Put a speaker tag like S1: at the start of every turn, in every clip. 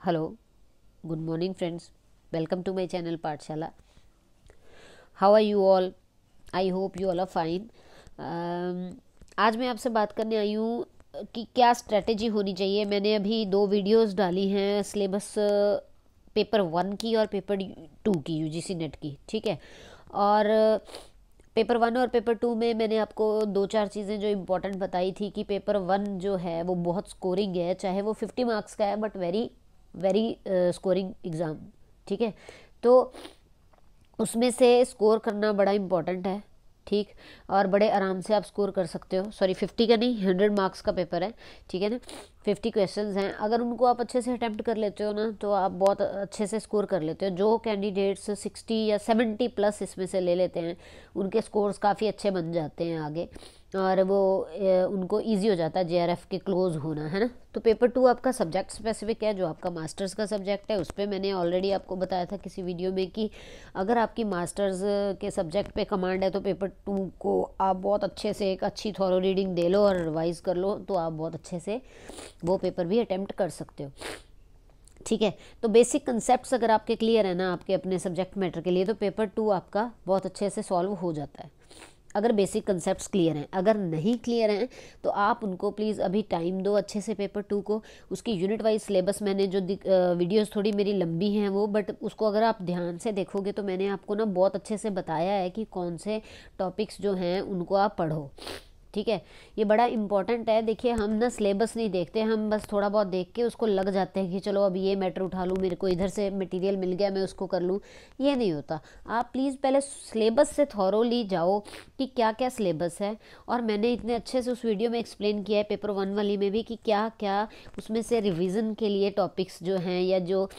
S1: Hello, good morning, friends. Welcome to my channel Pathshala. How are you all? I hope you all are fine. आज मैं आपसे बात करने आई हूँ कि क्या स्ट्रेटेजी होनी चाहिए। मैंने अभी 2 वीडियोस डाली हैं सिलेबस पेपर 1 की और पेपर 2 की यूजीसी नेट की, ठीक है। और पेपर 1 और पेपर 2 में मैंने आपको 2-4 चीज़ें जो इम्पोर्टेंट बताई थी कि पेपर 1 जो है वो बहुत स्कोरिंग है, चाहे वो 50 मार्क्स का है, but very very scoring exam, ठीक है। तो उसमें से स्कोर करना बड़ा इम्पॉर्टेंट है, ठीक। और बड़े आराम से आप स्कोर कर सकते हो। सॉरी, 50 का नहीं, 100 मार्क्स का पेपर है, ठीक है ना। 50 क्वेश्चंस हैं, अगर उनको आप अच्छे से अटैम्प्ट कर लेते हो ना तो आप बहुत अच्छे से स्कोर कर लेते हो। जो कैंडिडेट्स 60 या 70 प्लस इसमें से ले लेते हैं उनके स्कोर्स काफ़ी अच्छे बन जाते हैं आगे, और वो उनको इजी हो जाता है जेआरएफ के क्लोज होना, है ना। तो पेपर 2 आपका सब्जेक्ट स्पेसिफिक है, जो आपका मास्टर्स का सब्जेक्ट है। उस पर मैंने ऑलरेडी आपको बताया था किसी वीडियो में कि अगर आपकी मास्टर्स के सब्जेक्ट पे कमांड है तो पेपर 2 को आप बहुत अच्छे से एक अच्छी थॉरो रीडिंग दे लो और रिवाइज कर लो, तो आप बहुत अच्छे से वो पेपर भी अटेम्प्ट कर सकते हो, ठीक है। तो बेसिक कंसेप्ट्स अगर आपके क्लियर है ना आपके अपने सब्जेक्ट मैटर के लिए, तो पेपर 2 आपका बहुत अच्छे से सॉल्व हो जाता है अगर बेसिक कंसेप्ट्स क्लियर हैं। अगर नहीं क्लियर हैं तो आप उनको प्लीज़ अभी टाइम दो अच्छे से पेपर 2 को। उसकी यूनिट वाइज सिलेबस मैंने जो वीडियोस थोड़ी मेरी लंबी हैं वो, बट उसको अगर आप ध्यान से देखोगे तो मैंने आपको ना बहुत अच्छे से बताया है कि कौन से टॉपिक्स जो हैं उनको आप पढ़ो, ठीक है। ये बड़ा इंपॉर्टेंट है। देखिए, हम ना सिलेबस नहीं देखते, हम बस थोड़ा बहुत देख के उसको लग जाते हैं कि चलो अब ये मैटर उठा लूँ, मेरे को इधर से मटेरियल मिल गया मैं उसको कर लूँ। ये नहीं होता। आप प्लीज़ पहले सिलेबस से थॉरोली जाओ कि क्या क्या सिलेबस है। और मैंने इतने अच्छे से उस वीडियो में एक्सप्लेन किया है पेपर 1 वाली में भी कि क्या क्या उसमें से रिविज़न के लिए टॉपिक्स जो हैं, या जो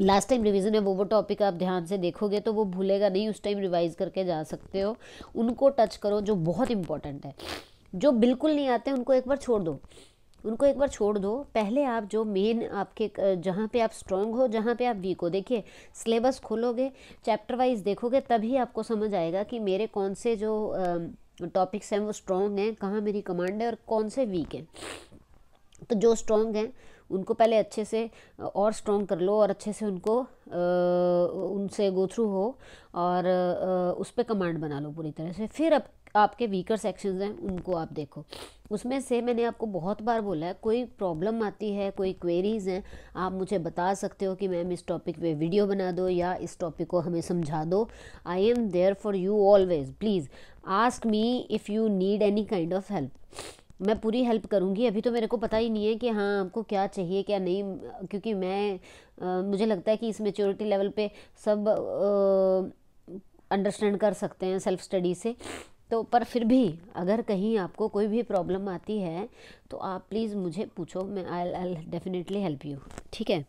S1: लास्ट टाइम रिवीजन है वो टॉपिक आप ध्यान से देखोगे तो वो भूलेगा नहीं, उस टाइम रिवाइज करके जा सकते हो। उनको टच करो जो बहुत इंपॉर्टेंट है। जो बिल्कुल नहीं आते उनको एक बार छोड़ दो, उनको एक बार छोड़ दो। पहले आप जो मेन आपके जहाँ पे आप स्ट्रांग हो, जहाँ पे आप वीक हो, देखिए सिलेबस खोलोगे, चैप्टर वाइज देखोगे, तभी आपको समझ आएगा कि मेरे कौन से जो टॉपिक्स हैं वो स्ट्रॉन्ग हैं, कहाँ मेरी कमांड है, और कौन से वीक हैं। तो जो स्ट्रॉन्ग हैं उनको पहले अच्छे से और स्ट्रॉन्ग कर लो, और अच्छे से उनको उनसे गो थ्रू हो, और उस पर कमांड बना लो पूरी तरह से। फिर अब आपके वीकर सेक्शंस हैं उनको आप देखो। उसमें से मैंने आपको बहुत बार बोला है, कोई प्रॉब्लम आती है, कोई क्वेरीज हैं, आप मुझे बता सकते हो कि मैम इस टॉपिक पे वीडियो बना दो या इस टॉपिक को हमें समझा दो। I am there for you always. Please ask me if you need any kind of help. मैं पूरी हेल्प करूँगी। अभी तो मेरे को पता ही नहीं है कि हाँ आपको क्या चाहिए क्या नहीं, क्योंकि मैं मुझे लगता है कि इस मेच्योरिटी लेवल पे सब अंडरस्टैंड कर सकते हैं सेल्फ स्टडी से। तो पर फिर भी अगर कहीं आपको कोई भी प्रॉब्लम आती है तो आप प्लीज़ मुझे पूछो, मैं आई डेफिनेटली हेल्प यू, ठीक है।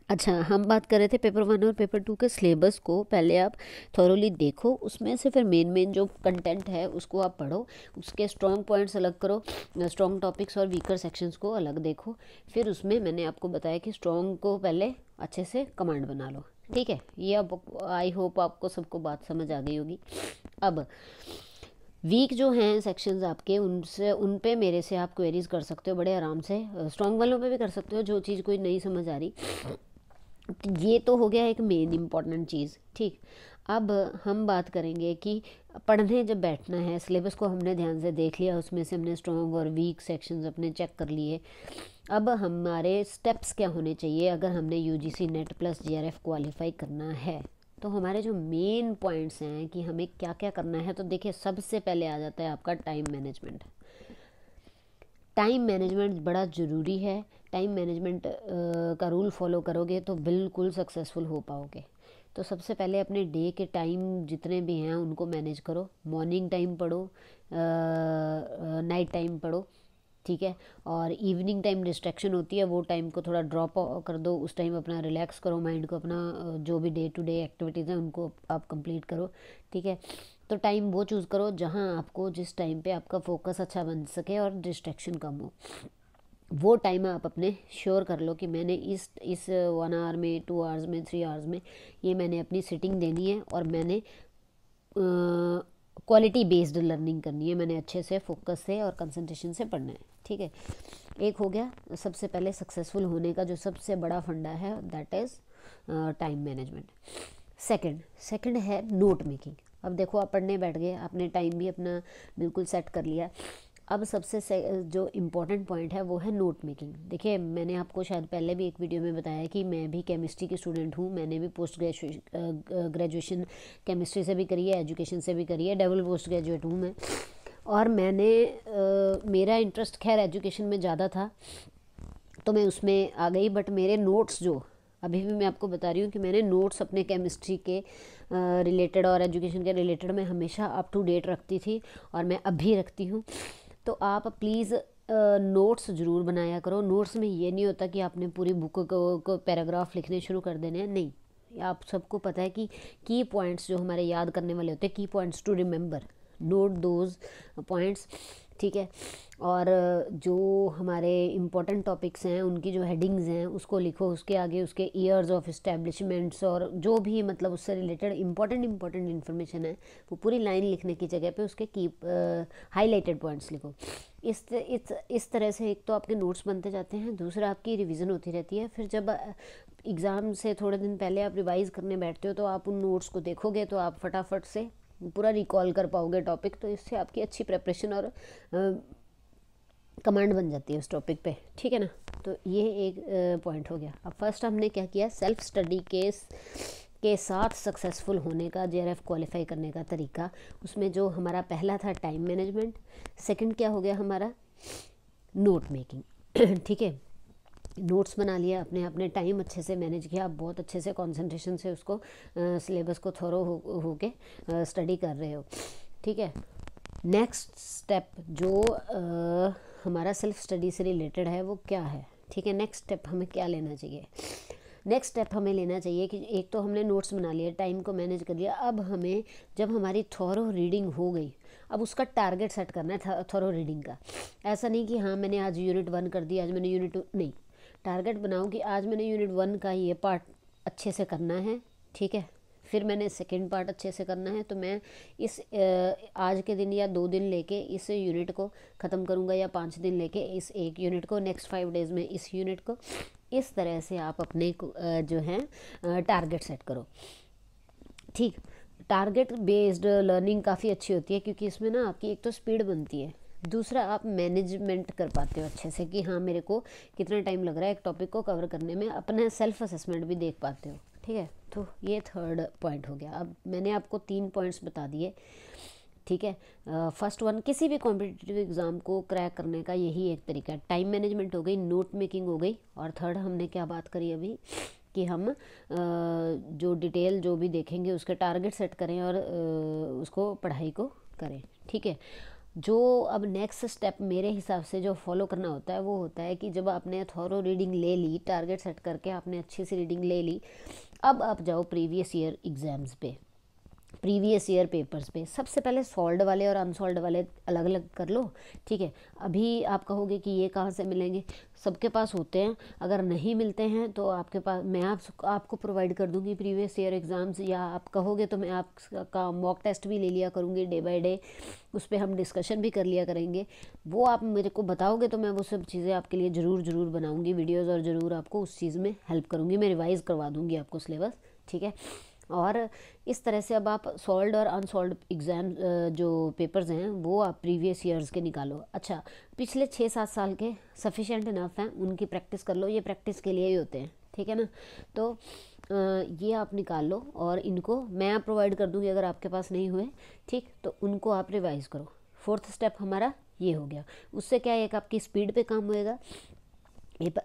S1: अच्छा, हम बात कर रहे थे पेपर 1 और पेपर 2 के सिलेबस को पहले आप थॉरोली देखो, उसमें से फिर मेन मेन जो कंटेंट है उसको आप पढ़ो, उसके स्ट्रॉन्ग पॉइंट्स अलग करो, स्ट्रॉन्ग टॉपिक्स और वीकर सेक्शंस को अलग देखो। फिर उसमें मैंने आपको बताया कि स्ट्रॉन्ग को पहले अच्छे से कमांड बना लो, ठीक है। ये अब आई होप आपको सबको बात समझ आ गई होगी। अब वीक जो हैं सेक्शंस आपके, उनसे उन पे मेरे से आप क्वेरीज कर सकते हो बड़े आराम से। स्ट्रॉन्ग वालों पे भी कर सकते हो, जो चीज़ कोई नहीं समझ आ रही। ये तो हो गया एक मेन इम्पॉर्टेंट चीज़, ठीक। अब हम बात करेंगे कि पढ़ने जब बैठना है, सिलेबस को हमने ध्यान से देख लिया, उसमें से हमने स्ट्रॉन्ग और वीक सेक्शंस अपने चेक कर लिए। अब हमारे स्टेप्स क्या होने चाहिए अगर हमने UGC net plus GRF qualify करना है। तो हमारे जो मेन पॉइंट्स हैं कि हमें क्या क्या करना है, तो देखिए सबसे पहले आ जाता है आपका टाइम मैनेजमेंट। टाइम मैनेजमेंट बड़ा ज़रूरी है। टाइम मैनेजमेंट का रूल फॉलो करोगे तो बिल्कुल सक्सेसफुल हो पाओगे। तो सबसे पहले अपने डे के टाइम जितने भी हैं उनको मैनेज करो। मॉर्निंग टाइम पढ़ो, नाइट टाइम पढ़ो, ठीक है। और इवनिंग टाइम डिस्ट्रैक्शन होती है, वो टाइम को थोड़ा ड्रॉप कर दो। उस टाइम अपना रिलैक्स करो माइंड को, अपना जो भी डे टू डे एक्टिविटीज़ हैं उनको आप कंप्लीट करो, ठीक है। तो टाइम वो चूज़ करो जहाँ आपको जिस टाइम पे आपका फोकस अच्छा बन सके और डिस्ट्रैक्शन कम हो। वो टाइम आप अपने श्योर कर लो कि मैंने इस 1 आवर में, 2 आवर्स में, 3 आवर्स में ये मैंने अपनी सिटिंग देनी है, और मैंने क्वालिटी बेस्ड लर्निंग करनी है, मैंने अच्छे से फोकस से और कंसंट्रेशन से पढ़ना है, ठीक है। एक हो गया सबसे पहले सक्सेसफुल होने का जो सबसे बड़ा फंडा है, that is time management. Second है नोट मेकिंग। अब देखो आप पढ़ने बैठ गए, आपने टाइम भी अपना बिल्कुल सेट कर लिया। अब सबसे जो इम्पोर्टेंट पॉइंट है वो है नोट मेकिंग। देखिए मैंने आपको शायद पहले भी एक वीडियो में बताया कि मैं भी केमिस्ट्री की स्टूडेंट हूँ, मैंने भी पोस्ट ग्रेजुएशन केमिस्ट्री से भी करी है, एजुकेशन से भी करी है, डबल पोस्ट ग्रेजुएट हूँ मैं। और मैंने मेरा इंटरेस्ट खैर एजुकेशन में ज़्यादा था तो मैं उसमें आ गई, बट मेरे नोट्स जो अभी भी मैं आपको बता रही हूँ कि मैंने नोट्स अपने केमिस्ट्री के रिलेटेड और एजुकेशन के रिलेटेड मैं हमेशा अप टू डेट रखती थी और मैं अभी रखती हूँ। तो आप प्लीज़ नोट्स ज़रूर बनाया करो। नोट्स में ये नहीं होता कि आपने पूरी बुक को पैराग्राफ लिखने शुरू कर देने हैं, नहीं। आप सबको पता है कि की पॉइंट्स जो हमारे याद करने वाले होते हैं, key points to remember, note those points, ठीक है। और जो हमारे इम्पोर्टेंट टॉपिक्स हैं उनकी जो हेडिंग्स हैं उसको लिखो, उसके आगे उसके ईयर्स ऑफ इस्टेब्लिशमेंट्स और जो भी मतलब उससे रिलेटेड इम्पोर्टेंट इन्फॉर्मेशन है वो पूरी लाइन लिखने की जगह पे उसके की हाईलाइटेड पॉइंट्स लिखो। इस तरह से एक तो आपके नोट्स बनते जाते हैं, दूसरा आपकी रिवीजन होती रहती है। फिर जब एग्ज़ाम से थोड़े दिन पहले आप रिवाइज़ करने बैठते हो तो आप उन नोट्स को देखोगे तो आप फटाफट से पूरा रिकॉल कर पाओगे टॉपिक, तो इससे आपकी अच्छी प्रिपरेशन और कमांड बन जाती है उस टॉपिक पे, ठीक है ना। तो ये एक पॉइंट हो गया। अब फर्स्ट हमने क्या किया, सेल्फ स्टडी के साथ सक्सेसफुल होने का, जेआरएफ क्वालिफाई करने का तरीका। उसमें जो हमारा पहला था टाइम मैनेजमेंट, सेकंड क्या हो गया हमारा नोट मेकिंग, ठीक है। नोट्स बना लिया, अपने अपने टाइम अच्छे से मैनेज किया, आप बहुत अच्छे से कंसंट्रेशन से उसको सिलेबस को थोरो हो के स्टडी कर रहे हो, ठीक है। नेक्स्ट स्टेप जो हमारा सेल्फ स्टडी से रिलेटेड है वो क्या है, ठीक है। नेक्स्ट स्टेप हमें क्या लेना चाहिए, नेक्स्ट स्टेप हमें लेना चाहिए कि एक तो हमने नोट्स बना लिया, टाइम को मैनेज कर लिया, अब हमें जब हमारी थॉरो रीडिंग हो गई अब उसका टारगेट सेट करना है थॉरो रीडिंग का। ऐसा नहीं कि हाँ मैंने आज यूनिट 1 कर दिया, आज मैंने यूनिट 2, नहीं। टारगेट बनाओ कि आज मैंने यूनिट 1 का ये पार्ट अच्छे से करना है, ठीक है। फिर मैंने सेकेंड पार्ट अच्छे से करना है, तो मैं इस आज के दिन या 2 दिन लेके इस यूनिट को ख़त्म करूँगा, या 5 दिन लेके इस एक यूनिट को, नेक्स्ट 5 डेज़ में इस यूनिट को। इस तरह से आप अपने जो है टारगेट सेट करो, ठीक। टारगेट बेस्ड लर्निंग काफ़ी अच्छी होती है क्योंकि इसमें ना आपकी एक तो स्पीड बनती है, दूसरा आप मैनेजमेंट कर पाते हो अच्छे से कि हाँ मेरे को कितना टाइम लग रहा है एक टॉपिक को कवर करने में, अपने सेल्फ असेसमेंट भी देख पाते हो, ठीक है। तो ये थर्ड पॉइंट हो गया। अब मैंने आपको 3 पॉइंट्स बता दिए, ठीक है। फर्स्ट वन, किसी भी कॉम्पिटिटिव एग्ज़ाम को क्रैक करने का यही एक तरीका है, टाइम मैनेजमेंट हो गई, नोट मेकिंग हो गई, और थर्ड हमने क्या बात करी अभी कि हम जो डिटेल जो भी देखेंगे उसके टारगेट सेट करें और उसको पढ़ाई को करें, ठीक है। जो अब नेक्स्ट स्टेप मेरे हिसाब से जो फॉलो करना होता है वो होता है कि जब आपने थॉरो रीडिंग ले ली, टारगेट सेट करके आपने अच्छी सी रीडिंग ले ली, अब आप जाओ प्रीवियस ईयर एग्ज़ाम्स पे, प्रीवियस ईयर पेपर्स पे। सबसे पहले सॉल्व्ड वाले और अनसॉल्व्ड वाले अलग अलग कर लो, ठीक है। अभी आप कहोगे कि ये कहाँ से मिलेंगे, सबके पास होते हैं, अगर नहीं मिलते हैं तो आपके पास मैं आपको प्रोवाइड कर दूंगी प्रीवियस ईयर एग्ज़ाम्स, या आप कहोगे तो मैं आपका मॉक टेस्ट भी ले लिया करूँगी डे बाय डे, उस पर हम डिस्कशन भी कर लिया करेंगे। वो आप मेरे को बताओगे तो मैं वो सब चीज़ें आपके लिए ज़रूर बनाऊँगी वीडियोज़, और ज़रूर आपको उस चीज़ में हेल्प करूँगी, मैं रिवाइज़ करवा दूँगी आपको सिलेबस, ठीक है। और इस तरह से अब आप सॉल्व्ड और अनसॉल्व्ड एग्ज़ाम जो पेपर्स हैं वो आप प्रीवियस ईयर्स के निकालो। अच्छा, पिछले 6-7 साल के सफिशेंट इनफ हैं, उनकी प्रैक्टिस कर लो, ये प्रैक्टिस के लिए ही होते हैं, ठीक है ना। तो ये आप निकाल लो और इनको मैं प्रोवाइड कर दूँगी अगर आपके पास नहीं हुए, ठीक। तो उनको आप रिवाइज़ करो। फोर्थ स्टेप हमारा ये हो गया। उससे क्या है, एक आपकी स्पीड पे काम होएगा,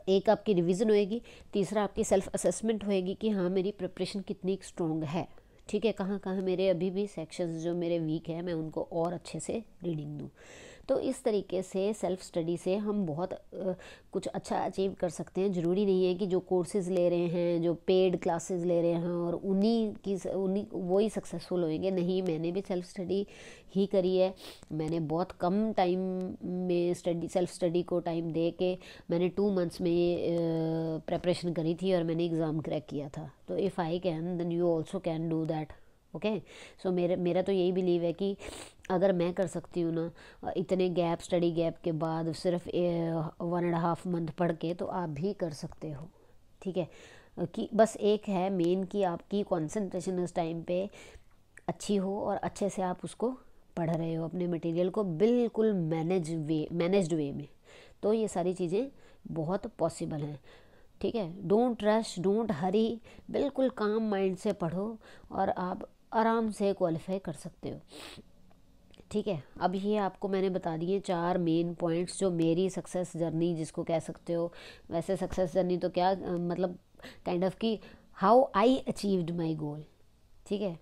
S1: एक आपकी रिवीजन होएगी, तीसरा आपकी सेल्फ असेसमेंट होएगी कि हाँ मेरी प्रिपरेशन कितनी स्ट्रॉन्ग है, ठीक है। कहाँ कहाँ मेरे अभी भी सेक्शंस जो मेरे वीक हैं मैं उनको और अच्छे से रीडिंग दूँ। तो इस तरीके से सेल्फ स्टडी से हम बहुत कुछ अच्छा अचीव कर सकते हैं। ज़रूरी नहीं है कि जो कोर्सेज़ ले रहे हैं, जो पेड क्लासेस ले रहे हैं और उन्हीं वही सक्सेसफुल होंगे, नहीं। मैंने भी सेल्फ स्टडी ही करी है, मैंने बहुत कम टाइम में सेल्फ स्टडी को टाइम दे के मैंने 2 मंथ्स में ये प्रेपरेशन करी थी और मैंने एग्ज़ाम क्रैक किया था। तो if I can then you also can do that, okay. So मेरा तो यही बिलीव है कि अगर मैं कर सकती हूँ ना इतने गैप, स्टडी गैप के बाद सिर्फ 1.5 मंथ पढ़ के, तो आप भी कर सकते हो। ठीक है, कि बस एक है मेन कि आपकी कंसंट्रेशन उस टाइम पे अच्छी हो और अच्छे से आप उसको पढ़ रहे हो, अपने मटेरियल को बिल्कुल मैनेज्ड वे में, तो ये सारी चीज़ें बहुत पॉसिबल हैं। ठीक है, डोंट रश, डोंट हरी, बिल्कुल काम माइंड से पढ़ो और आप आराम से क्वालिफाई कर सकते हो। ठीक है, अब ये आपको मैंने बता दिए 4 मेन पॉइंट्स जो मेरी सक्सेस जर्नी जिसको कह सकते हो। वैसे सक्सेस जर्नी तो क्या मतलब काइंड ऑफ कि हाउ आई अचीव्ड माई गोल। ठीक है,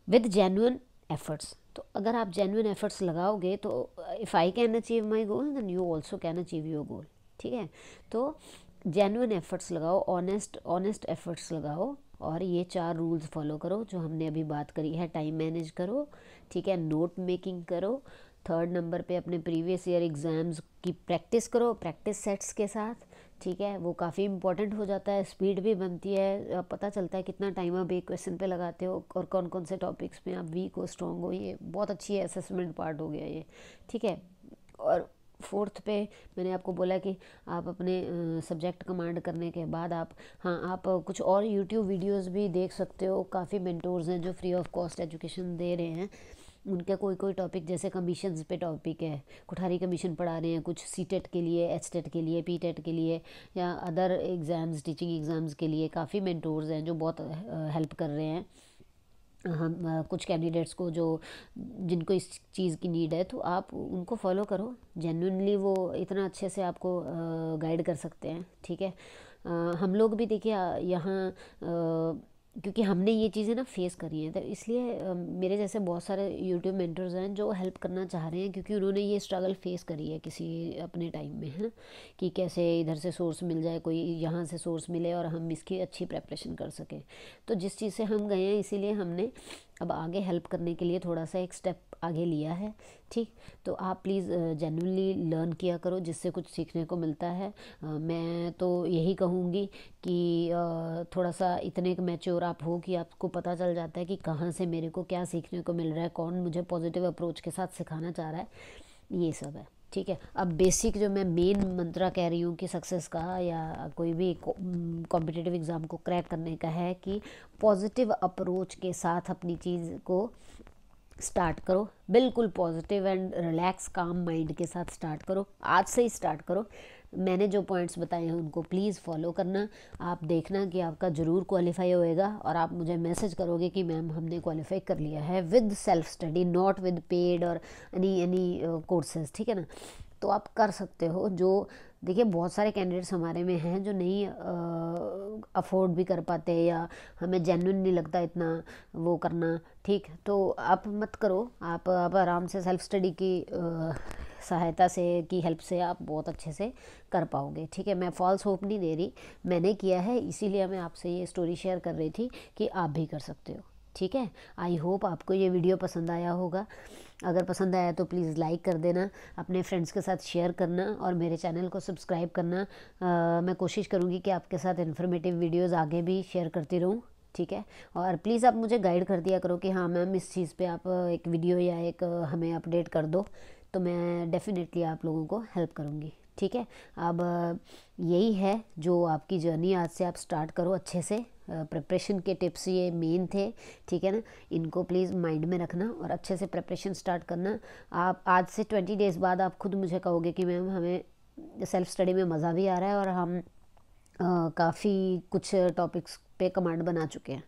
S1: विद जेन्युइन एफर्ट्स। तो अगर आप जेन्युइन एफर्ट्स लगाओगे तो if I can achieve my goal then you also can achieve your goal. ठीक है, तो जेन्युइन एफर्ट्स लगाओ, ऑनेस्ट एफर्ट्स लगाओ और ये 4 रूल्स फॉलो करो जो हमने अभी बात करी है। टाइम मैनेज करो, ठीक है, नोट मेकिंग करो। 3rd नंबर पे अपने प्रीवियस ईयर एग्ज़ाम्स की प्रैक्टिस करो, प्रैक्टिस सेट्स के साथ। ठीक है, वो काफ़ी इंपॉर्टेंट हो जाता है, स्पीड भी बनती है, पता चलता है कितना टाइम आप एक क्वेश्चन पे लगाते हो और कौन कौन से टॉपिक्स में आप वीक हो, स्ट्रॉन्ग हो। ये बहुत अच्छी है, असेसमेंट पार्ट हो गया ये। ठीक है, और 4th पे मैंने आपको बोला कि आप अपने सब्जेक्ट कमांड करने के बाद आप कुछ और यूट्यूब वीडियोस भी देख सकते हो। काफ़ी मेंटोर्स हैं जो फ्री ऑफ कॉस्ट एजुकेशन दे रहे हैं। उनका कोई टॉपिक, जैसे कमीशंस पे टॉपिक है, कुठारी कमीशन पढ़ा रहे हैं, कुछ सीटेट के लिए, एचटेट के लिए, पीटेट के लिए या अदर एग्ज़ाम्स, टीचिंग एग्ज़ाम्स के लिए काफ़ी मेंटोर्स हैं जो बहुत हेल्प कर रहे हैं हम कुछ कैंडिडेट्स को जो जिनको इस चीज़ की नीड है। तो आप उनको फॉलो करो, जेन्युइनली वो इतना अच्छे से आपको गाइड कर सकते हैं। ठीक है, हम लोग भी देखिए यहाँ क्योंकि हमने ये चीज़ें ना फेस करी हैं, तो इसलिए मेरे जैसे बहुत सारे यूट्यूब मेंटर्स हैं जो हेल्प करना चाह रहे हैं क्योंकि उन्होंने ये स्ट्रगल फेस करी है किसी अपने टाइम में, है ना, कि कैसे इधर से सोर्स मिल जाए, कोई यहाँ से सोर्स मिले और हम इसकी अच्छी प्रेपरेशन कर सकें। तो जिस चीज़ से हम गए हैं इसीलिए हमने अब आगे हेल्प करने के लिए थोड़ा सा एक स्टेप आगे लिया है। ठीक, तो आप प्लीज़ जेन्युइनली लर्न किया करो जिससे कुछ सीखने को मिलता है। मैं तो यही कहूँगी कि थोड़ा सा इतने मैच्योर आप हो कि आपको पता चल जाता है कि कहाँ से मेरे को क्या सीखने को मिल रहा है, कौन मुझे पॉजिटिव अप्रोच के साथ सिखाना चाह रहा है, ये सब है। ठीक है, अब बेसिक जो मैं मेन मंत्रा कह रही हूँ कि सक्सेस का या कोई भी कॉम्पिटिटिव एग्ज़ाम को क्रैक करने का है कि पॉजिटिव अप्रोच के साथ अपनी चीज़ को स्टार्ट करो, बिल्कुल पॉजिटिव एंड रिलैक्स काम माइंड के साथ स्टार्ट करो। आज से ही स्टार्ट करो। मैंने जो पॉइंट्स बताए हैं उनको प्लीज़ फॉलो करना। आप देखना कि आपका ज़रूर क्वालिफाई होएगा और आप मुझे मैसेज करोगे कि मैम हमने क्वालिफाई कर लिया है with self study, not with paid और एनी कोर्सेज। ठीक है ना, तो आप कर सकते हो। जो देखिए बहुत सारे कैंडिडेट्स हमारे में हैं जो नहीं अफोर्ड भी कर पाते या हमें जेन्युइन नहीं लगता इतना वो करना। ठीक, तो आप मत करो, आप आराम से सेल्फ स्टडी की सहायता से, की हेल्प से आप बहुत अच्छे से कर पाओगे। ठीक है, मैं फॉल्स होप नहीं दे रही, मैंने किया है इसीलिए मैं आपसे ये स्टोरी शेयर कर रही थी कि आप भी कर सकते हो। ठीक है, आई होप आपको ये वीडियो पसंद आया होगा। अगर पसंद आया तो प्लीज़ लाइक कर देना, अपने फ्रेंड्स के साथ शेयर करना और मेरे चैनल को सब्सक्राइब करना। मैं कोशिश करूँगी कि आपके साथ इन्फॉर्मेटिव वीडियोस आगे भी शेयर करती रहूँ। ठीक है, और प्लीज़ आप मुझे गाइड कर दिया करो कि हाँ मैम इस चीज़ पे आप एक वीडियो या एक हमें अपडेट कर दो, तो मैं डेफिनेटली आप लोगों को हेल्प करूँगी। ठीक है, अब यही है जो आपकी जर्नी आज से आप स्टार्ट करो अच्छे से। प्रिपरेशन के टिप्स ये मेन थे। ठीक है ना, इनको प्लीज़ माइंड में रखना और अच्छे से प्रिपरेशन स्टार्ट करना। आप आज से 20 डेज़ बाद आप खुद मुझे कहोगे कि मैम हमें सेल्फ स्टडी में मज़ा भी आ रहा है और हम काफ़ी कुछ टॉपिक्स पे कमांड बना चुके हैं।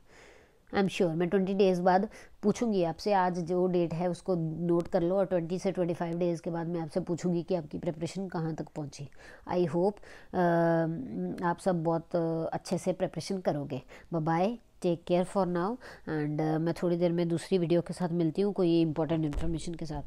S1: आई एम श्योर मैं 20 डेज़ बाद पूछूंगी आपसे, आज जो डेट है उसको नोट कर लो और 20 से 25 डेज़ के बाद मैं आपसे पूछूंगी कि आपकी प्रिपरेशन कहाँ तक पहुँची। आई होप आप सब बहुत अच्छे से प्रिपरेशन करोगे। Bye bye, take care for now and मैं थोड़ी देर में दूसरी वीडियो के साथ मिलती हूँ कोई इंपॉर्टेंट इन्फॉर्मेशन के साथ।